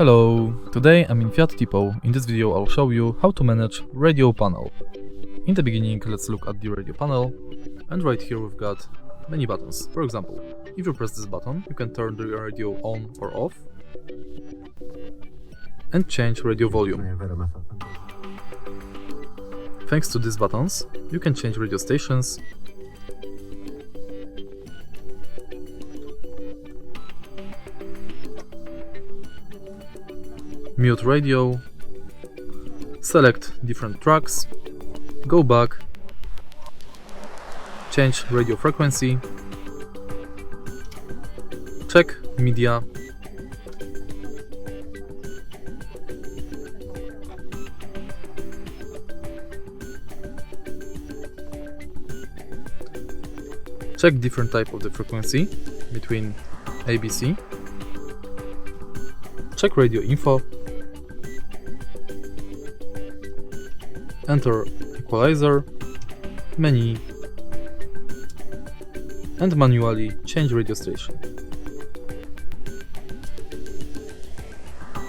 Hello, today I'm in Fiat Tipo. In this video I'll show you how to manage radio panel. In the beginning let's look at the radio panel, and right here we've got many buttons. For example, if you press this button you can turn the radio on or off and change radio volume. Thanks to these buttons you can change radio stations, mute radio, select different tracks, go back, change radio frequency, check media, check different type of the frequency between ABC, check radio info, enter equalizer, menu, and manually change radio station.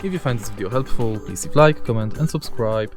If you find this video helpful, please leave like, comment and subscribe.